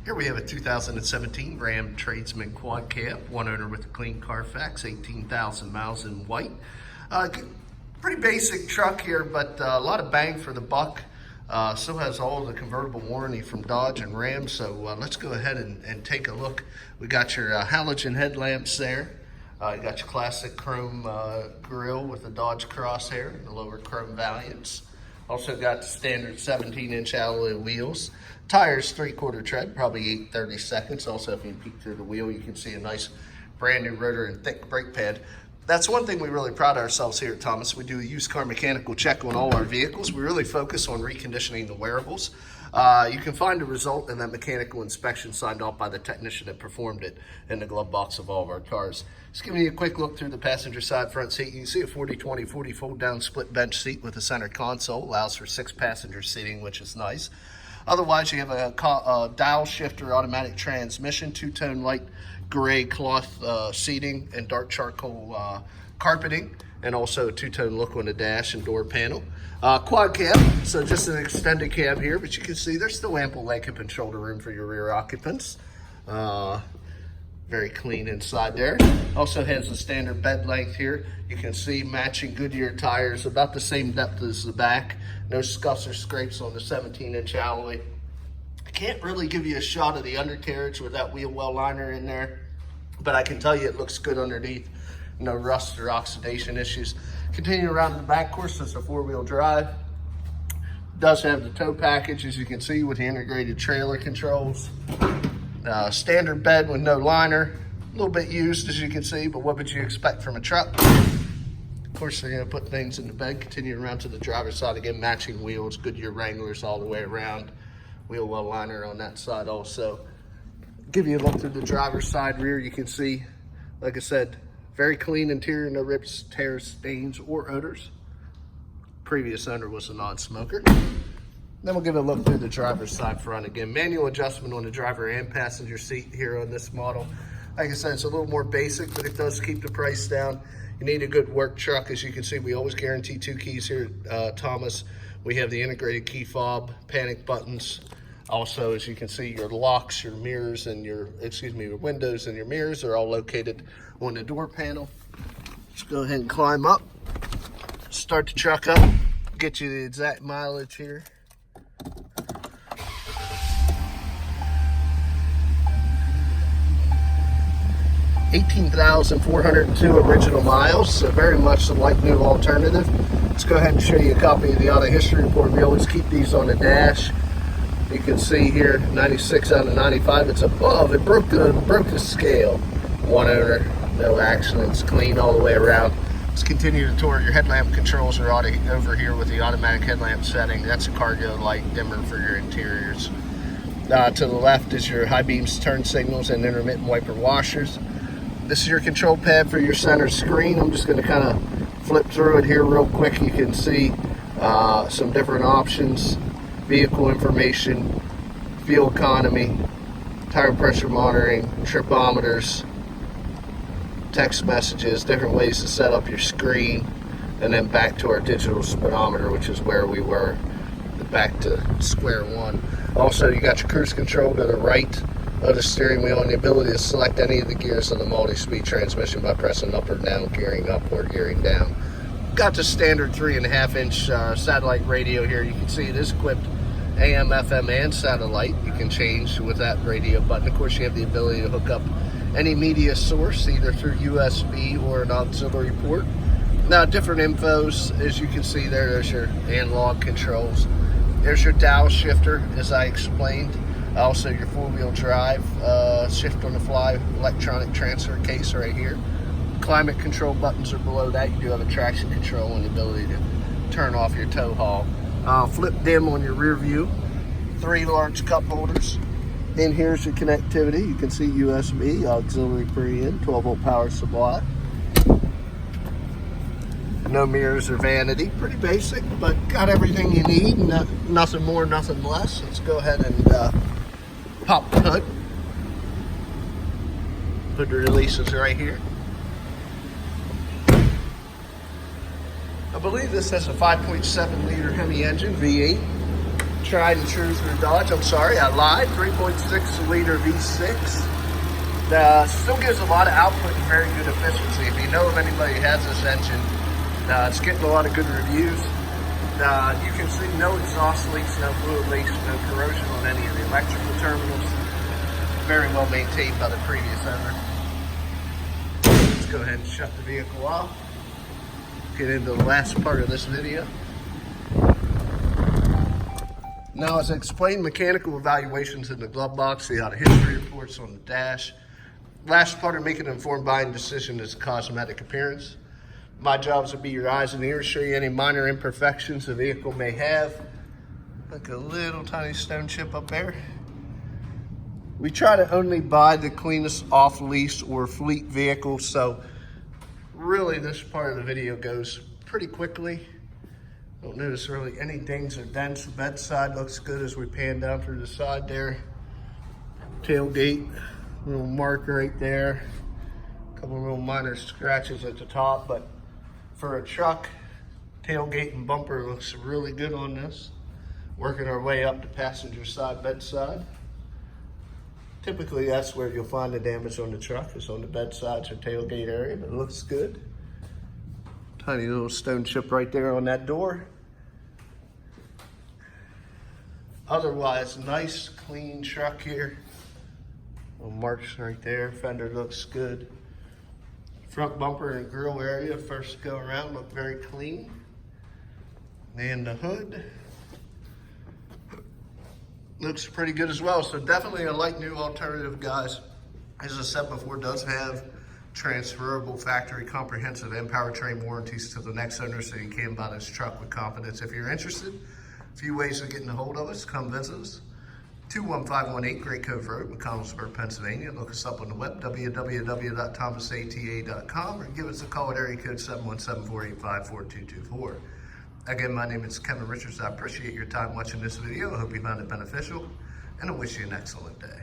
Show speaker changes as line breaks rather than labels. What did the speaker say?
Here we have a 2017 Ram Tradesman quad cab, one owner with a clean Carfax, 18,000 miles in white. Pretty basic truck here, but a lot of bang for the buck. Still has all the convertible warranty from Dodge and Ram, so let's go ahead and take a look. We got your halogen headlamps there. You got your classic chrome grille with the Dodge crosshair, the lower chrome valiants. Also got the standard 17-inch alloy wheels. Tires 3/4 tread, probably 8/32. Also, if you peek through the wheel, you can see a nice brand new rotor and thick brake pad. That's one thing we really pride ourselves here at Thomas. We do a used car mechanical check on all our vehicles. We really focus on reconditioning the wearables. You can find the result in that mechanical inspection signed off by the technician that performed it in the glove box of all of our cars. Just giving you a quick look through the passenger side front seat. You can see a 40/20/40 fold down split bench seat with a center console. Allows for 6 passenger seating, which is nice. Otherwise, you have a dial shifter automatic transmission, two-tone light gray cloth seating and dark charcoal carpeting, and also a two-tone look on the dash and door panel. Quad cab, so just an extended cab here, but you can see there's still ample leg hip and shoulder room for your rear occupants. Very clean inside there. Also has a standard bed length here. You can see matching Goodyear tires, about the same depth as the back. No scuffs or scrapes on the 17-inch alloy. I can't really give you a shot of the undercarriage with that wheel well liner in there, but I can tell you it looks good underneath. No rust or oxidation issues. Continuing around the back, of course, it's a 4-wheel drive. Does have the tow package, as you can see, with the integrated trailer controls. Standard bed with no liner. A little bit used, as you can see, but what would you expect from a truck? Of course, they're going to put things in the bed. Continuing around to the driver's side, again, matching wheels, Goodyear Wranglers all the way around. Wheel well liner on that side also. Give you a look through the driver's side rear. You can see, like I said, very clean interior, no rips, tears, stains, or odors. Previous owner was a non-smoker. Then we'll give it a look through the driver's side front. Again, manual adjustment on the driver and passenger seat here on this model. Like I said, it's a little more basic, but it does keep the price down. You need a good work truck. As you can see, we always guarantee 2 keys here at Thomas. We have the integrated key fob, panic buttons. Also, as you can see, your locks, your mirrors, and your windows and your mirrors are all located on the door panel. Let's go ahead and climb up. Start the truck up. Get you the exact mileage here. 18,402 original miles, so very much the like new alternative. Let's go ahead and show you a copy of the auto history report. We always keep these on the dash. You can see here 96 out of 95. It's above. It broke the scale. One owner, no accidents, clean all the way around. Let's continue to tour. Your headlamp controls are over here with the automatic headlamp setting. That's a cargo light dimmer for your interiors. To the left is your high beams turn signals and intermittent wiper washers. This is your control pad for your center screen. I'm just going to kind of flip through it here real quick. You can see some different options: vehicle information, fuel economy, tire pressure monitoring, tripometers, text messages, different ways to set up your screen, and then back to our digital speedometer, which is where we were, back to square one. Also, you got your cruise control to the right of the steering wheel and the ability to select any of the gears on the multi-speed transmission by pressing up or down, gearing up or gearing down. Got the standard 3.5-inch satellite radio here. You can see it is equipped AM, FM, and satellite. You can change with that radio button. Of course, you have the ability to hook up any media source, either through USB or an auxiliary port. Now, different infos, as you can see there's your analog controls. There's your dial shifter, as I explained. Also, your 4-wheel drive, shift on the fly, electronic transfer case right here. Climate control buttons are below that. You do have a traction control and the ability to turn off your tow haul. Flip dim on your rear view. 3 large cup holders. In here's your connectivity. You can see USB, auxiliary pre-in, 12-volt power supply. No mirrors or vanity. Pretty basic, but got everything you need. Nothing more, nothing less. Let's go ahead and pop the hood. Hood releases right here. I believe this has a 5.7 liter Hemi engine, V8. tried and true through Dodge. I'm sorry, I lied. 3.6 liter V6. Still gives a lot of output and very good efficiency. If you know of anybody who has this engine, it's getting a lot of good reviews. You can see no exhaust leaks, no fluid leaks, no corrosion on any of the electrical terminals. Very well maintained by the previous owner. Let's go ahead and shut the vehicle off. Get into the last part of this video. Now, as I explained, mechanical evaluations in the glove box, the auto history reports on the dash. Last part of making an informed buying decision is cosmetic appearance. My job is to be your eyes and ears, show you any minor imperfections the vehicle may have. Like a little tiny stone chip up there. We try to only buy the cleanest off-lease or fleet vehicles, so really this part of the video goes pretty quickly. Don't notice really any dings or dents. The bedside looks good as we pan down through the side there. Tailgate, little mark right there. A couple of little minor scratches at the top, but for a truck, tailgate and bumper looks really good on this. Working our way up the passenger side, bedside. Typically that's where you'll find the damage on the truck, is on the bedsides or tailgate area, but it looks good. Tiny little stone chip right there on that door. Otherwise, nice, clean truck here. Little marks right there. Fender looks good. Front bumper and grille area, first go around, look very clean. And the hood looks pretty good as well. So definitely a like new alternative, guys. As I said before, does have transferable factory comprehensive and powertrain warranties to the next owner, so you can buy this truck with confidence. If you're interested, a few ways of getting a hold of us. Come visit us. 21518 Great Cove Road, McConnellsburg, Pennsylvania. Look us up on the web, www.thomasata.com, or give us a call at area code 717-485-4224. Again, my name is Kevin Richards. I appreciate your time watching this video. I hope you found it beneficial, and I wish you an excellent day.